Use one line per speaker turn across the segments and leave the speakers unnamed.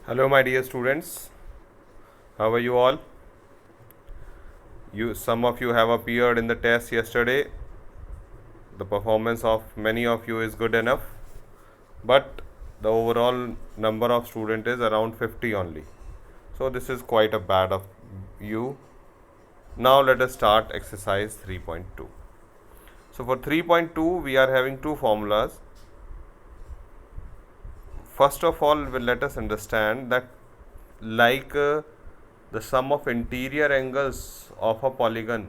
Hello, my dear students. How are you all? Some of you have appeared in the test yesterday. The performance of many of you is good enough, but the overall number of students is around 50 only. So this is quite a bad of you. Now let us start exercise 3.2. So for 3.2 we are having two formulas. First of all, let us understand that the sum of interior angles of a polygon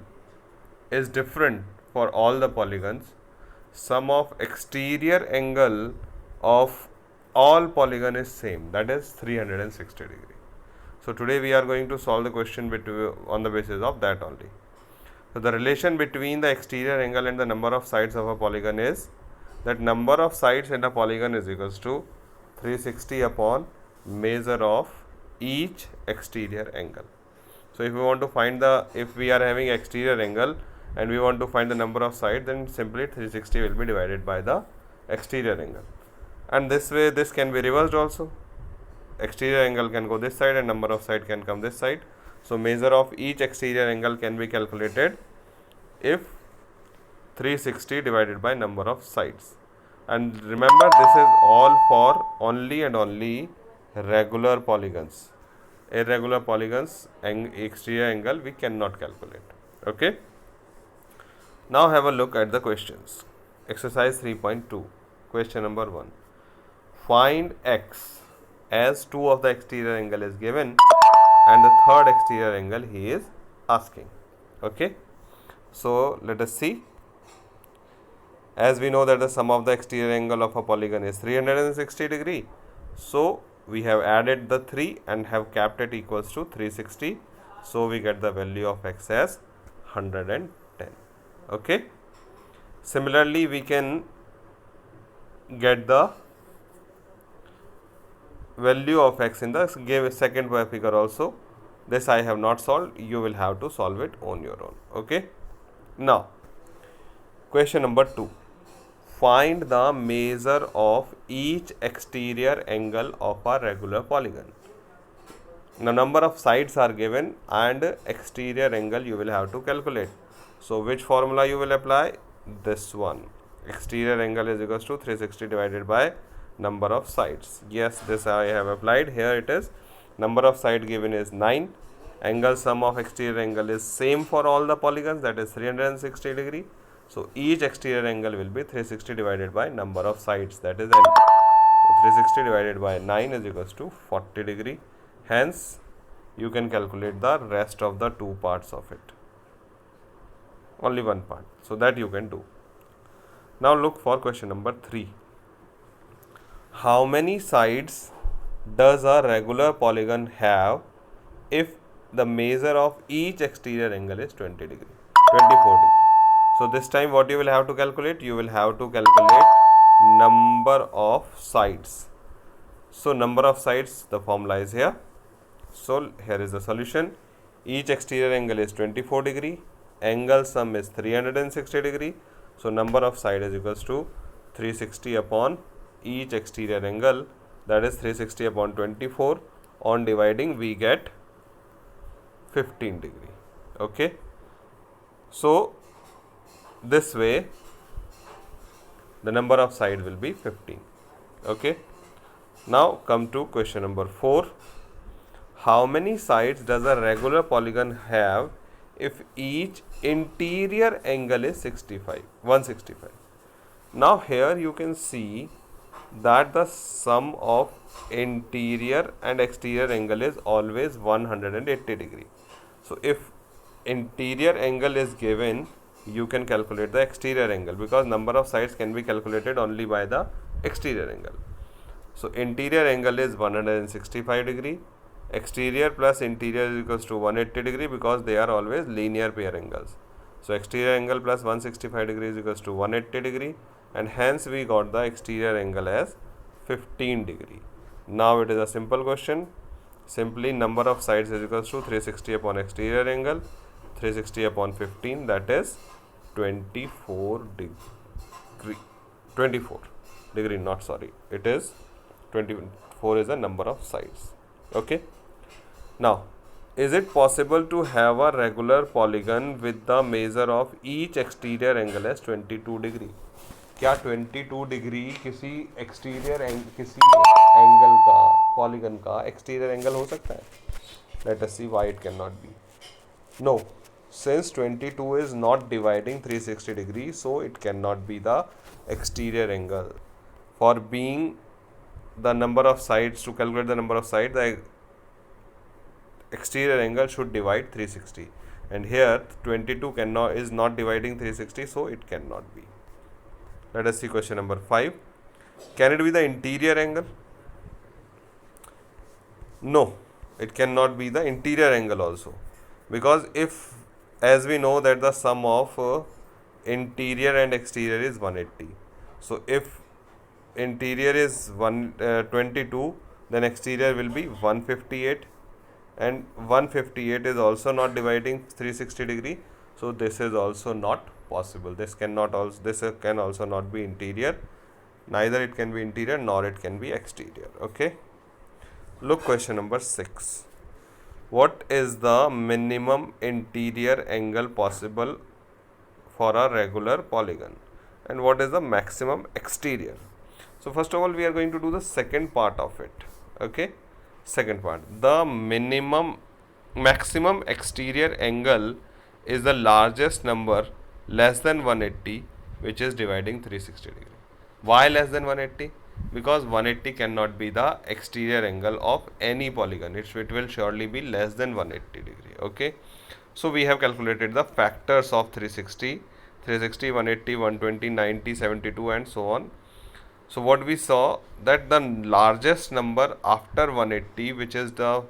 is different for all the polygons. Sum of exterior angle of all polygon is same, that is 360 degree. So today we are going to solve the question on the basis of that only. So the relation between the exterior angle and the number of sides of a polygon is that number of sides in a polygon is equals to 360 upon measure of each exterior angle. So if we want to find if we are having exterior angle and we want to find the number of sides, then simply 360 will be divided by the exterior angle. And this way this can be reversed also. Exterior angle can go this side and number of side can come this side. So measure of each exterior angle can be calculated if 360 divided by number of sides. And remember, this is all for only and only regular polygons. Irregular polygons and exterior angle we cannot calculate. Okay. Now have a look at the questions. Exercise 3.2. Question number 1. Find x as 2 of the exterior angle is given and the third exterior angle he is asking. Okay. So let us see. As we know that the sum of the exterior angle of a polygon is 360 degree. So we have added the 3 and have kept it equals to 360. So we get the value of x as 110. Okay. Similarly, we can get the value of x in the second figure also. This I have not solved. You will have to solve it on your own. Okay. Now, question number 2. Find the measure of each exterior angle of a regular polygon. The number of sides are given and exterior angle you will have to calculate. So which formula you will apply? This one. Exterior angle is equals to 360 divided by number of sides. Yes, this I have applied. Here it is. Number of side given is 9. Angle sum of exterior angle is same for all the polygons, that is 360 degree. So each exterior angle will be 360 divided by number of sides, that is n. So 360 divided by 9 is equals to 40 degree. Hence, you can calculate the rest of the two parts of it. Only one part. So that you can do. Now look for question number 3. How many sides does a regular polygon have if the measure of each exterior angle is 20 degree, 24 degree? So this time what you will have to calculate? You will have to calculate number of sides. So number of sides, the formula is here. So here is the solution. Each exterior angle is 24 degree. Angle sum is 360 degree. So number of side is equals to 360 upon each exterior angle, that is 360 upon 24. On dividing we get 15 degree. Okay. So this way the number of side will be 15. Okay. Now come to question number 4. How many sides does a regular polygon have if each interior angle is 165? Now here you can see that the sum of interior and exterior angle is always 180 degree. So if interior angle is given, you can calculate the exterior angle, because number of sides can be calculated only by the exterior angle. So interior angle is 165 degree. Exterior plus interior is equals to 180 degree, because they are always linear pair angles. So exterior angle plus 165 degree is equals to 180 degree, and hence we got the exterior angle as 15 degree. Now it is a simple question. Simply number of sides is equals to 360 upon exterior angle, 360 upon 15, that is 24 degree. 24 degree, not sorry. It is 24 is the number of sides. Okay. Now, is it possible to have a regular polygon with the measure of each exterior angle as 22 degree? क्या 22 degree किसी किसी angle का polygon का exterior angle हो सकता है? Let us see why it can not be. No, since 22 is not dividing 360 degrees, so it cannot be the exterior angle. For being the number of sides, to calculate the number of sides, the exterior angle should divide 360. And here 22 is not dividing 360, so it cannot be. Let us see question number 5. Can it be the interior angle? No, it cannot be the interior angle also, because if, as we know that the sum of interior and exterior is 180, so if interior is 22, then exterior will be 158, and 158 is also not dividing 360 degree, so this is also not possible. This can also not be interior, neither it can be interior nor it can be exterior. Okay, look question number 6. What is the minimum interior angle possible for a regular polygon, and what is the maximum exterior? So first of all, we are going to do the second part of it. Okay, second part, the maximum exterior angle is the largest number less than 180 which is dividing 360 degree. Why less than 180? Because 180 cannot be the exterior angle of any polygon. It will surely be less than 180 degree. Okay, so we have calculated the factors of 360, 180, 120, 90, 72 and so on. So what we saw, that the largest number after 180, which is the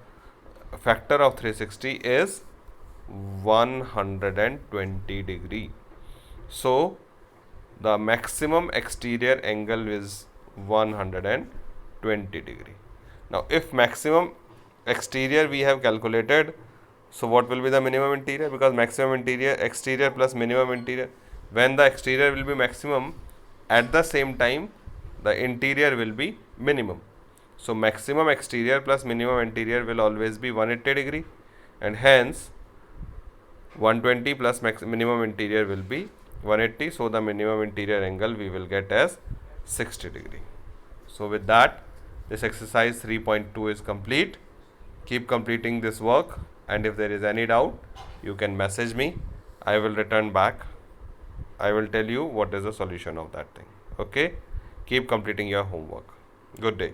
factor of 360, is 120 degree. So the maximum exterior angle is 120 degree. Now if maximum exterior we have calculated, so what will be the minimum interior? Because maximum exterior plus minimum interior, when the exterior will be maximum, at the same time the interior will be minimum. So maximum exterior plus minimum interior will always be 180 degree, and hence 120 plus minimum interior will be 180. So the minimum interior angle we will get as 60 degree. So with that, this exercise 3.2 is complete. Keep completing this work, and if there is any doubt, you can message me. I will return back. I will tell you what is the solution of that thing. Okay, keep completing your homework. Good day.